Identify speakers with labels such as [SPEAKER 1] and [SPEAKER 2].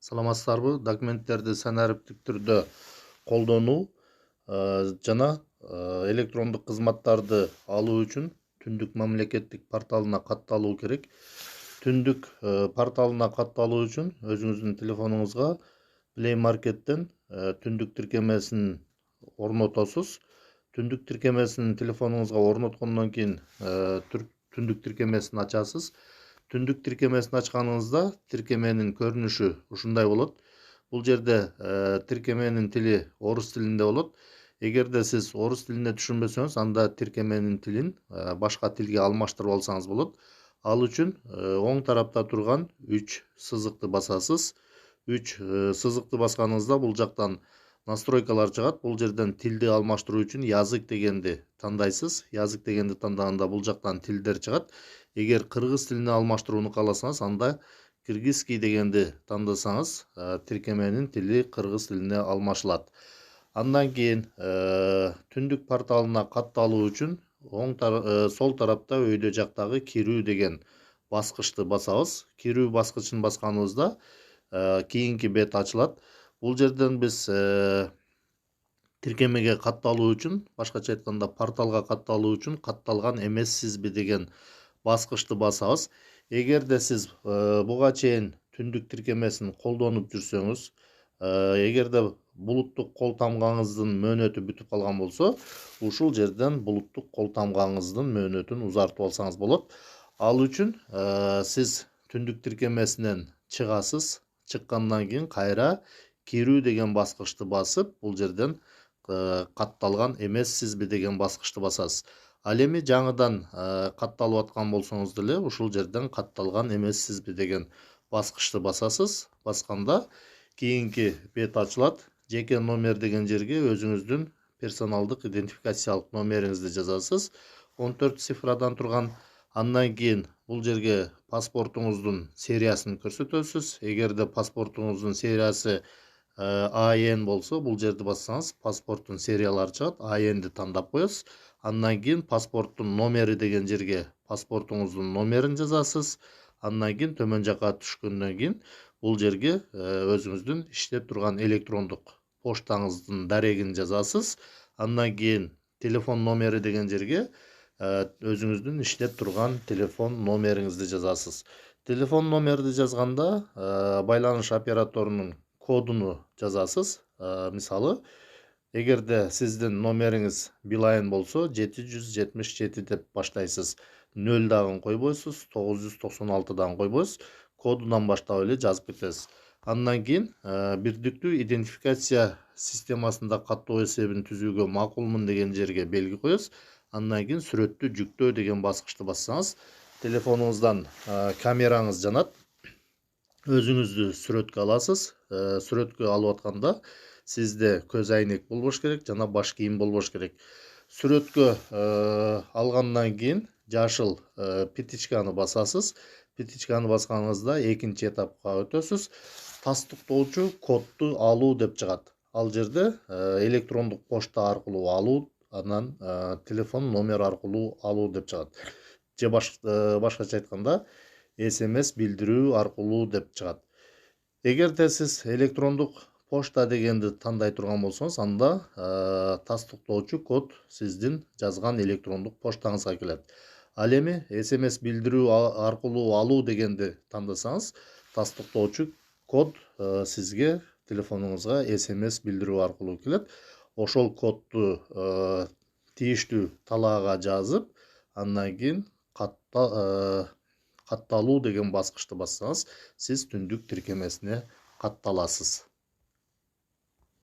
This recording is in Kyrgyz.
[SPEAKER 1] Саламатсыздарбы? Документтерди санариптик түрдө колдонуу жана электрондук кызматтарды алуу үчүн Түндүк мамлекеттик порталына катталуу керек. Түндүк порталына катталуу үчүн өзүңүздүн телефонуңузга Play Market'ten Түндүк тиркемесин орнотосуз. Түндүк тиркемесин телефонуңузга орноткондон кийин Түндүк тиркемесин ачасыз. Түндүк тиркемесин ачканыңызда тиркеменин көрүнүшү ушундай болот. Бул жерде тиркеменин тили орус тилинде болот. Эгерде сиз орус тилине түшүнбөсөңүз, анда тиркеменин тилин башка тилге алмаштырып алсаңыз болот. Ал үчүн оң тарапта турган 3 сызыкты басасыз. 3 сызыкты басканыңызда бул жактан настройкалар чыгат. Бул жерден тилди алмаштыруу үчүн язык дегенди тандайсыз. Язык дегенди тандаганда бул жактан тилдер чыгат. Эгер кыргыз тилине алмаштырууну кааласаңыз, анда кыргызский дегенди тандасаңыз, тиркеменин тили кыргыз тилине алмашылат. Андан кийин Түндүк порталына катталуу үчүн сол тарапта өйдө жактагы кирүү деген баскычты басабыз. Кирүү баскычын басканыбызда кийинки бет ачылат. Бул жерден биз тиркемеге катталуу үчүн, башкача айтканда порталга катталуу үчүн катталган эмессизби деген баскычты басабыз. Эгерде сиз буга чейин Түндүк тиркемесин колдонуп жүрсөңүз, эгерде булуттук кол тамгаңыздын мөөнөтү бүтүп калган болсо, ушул жерден булуттук кол тамгаңыздын мөөнөтүн узартып алсаңыз болот. Ал үчүн сиз Түндүк тиркемесинен чыгасыз. Чыккандан кийин кайра кирүү деген баскычты басып, бул жерден катталган эмессизби деген баскычты басасыз. Ал эми жаңыдан катталып аткан болсоңуз деле, ушул жерден катталган эмессизби деген баскычты басасыз. Басканда кийинки бет ачылат. Жеке номер деген жерге өзүңүздүн персоналдык идентификациялык номериңизди жазасыз. 14 цифрадан турган. Андан кийин бул жерге паспортуңуздун сериясын көрсөтөсүз. Эгерде паспортуңуздун сериясы АН болсо, бул жерди бассаңыз, паспорттун сериялары чыгат. АНди тандап коесуз. Андан кийин паспорттун номери деген жерге паспортуңуздун номерин жазасыз. Андан кийин төмөн жака түшкөндөн кийин бул жерге өзүңүздүн иштеп турган электрондук поштаңыздын дарегин жазасыз. Андан кийин телефон номери деген жерге өзүңүздүн иштеп турган телефон номериңизди жазасыз. Телефон номерди жазганда байланыш операторунун кодуну жазасыз. Мисалы, эгерде сиздин номериңиз Билайн болсо, 777 деп баштайсыз. 0 дагы койбойсуз, 996 дагы койбойсуз. Кодунан баштап эле жазып кетесиз. Андан кийин бирдиктүү идентификация системасында каттоо эсебин түзүүгө макулмун деген жерге белги коесуз. Андан кийин сүрөттү жүктөө деген баскычты бассаңыз, телефонуңуздан камераңыз жанат. Өзүңүздү сүрөткө аласыз. Сүрөткө алып атканда сизде көз айнек болбош керек жана баш кийим болбош керек. Сүрөткө алгандан кийин жашыл петичканы басасыз. Петичканы басканыңызда экинчи этапка өтөсүз. Тастыктоочу кодду алуу деп чыгат. Ал жерде электрондук почта аркылуу алуу, анан телефон номер аркылуу алуу деп чыгат. Же башкача айтканда SMS билдирүү аркылуу деп чыгат. Эгерде сиз электрондук почта дегенди тандай турган болсоңуз, анда тастыктоочу код сиздин жазган электрондук поштаңызга келет. Ал эми SMS билдирүү аркылуу алуу дегенди тандасаңыз, тастыктоочу код сизге телефонуңузга SMS билдирүү аркылуу келет. Ошол кодду тийиштүү талаага жазып, андан кийин катталуу деген баскычты бассаңыз, сиз Түндүк тиркемесине катталасыз.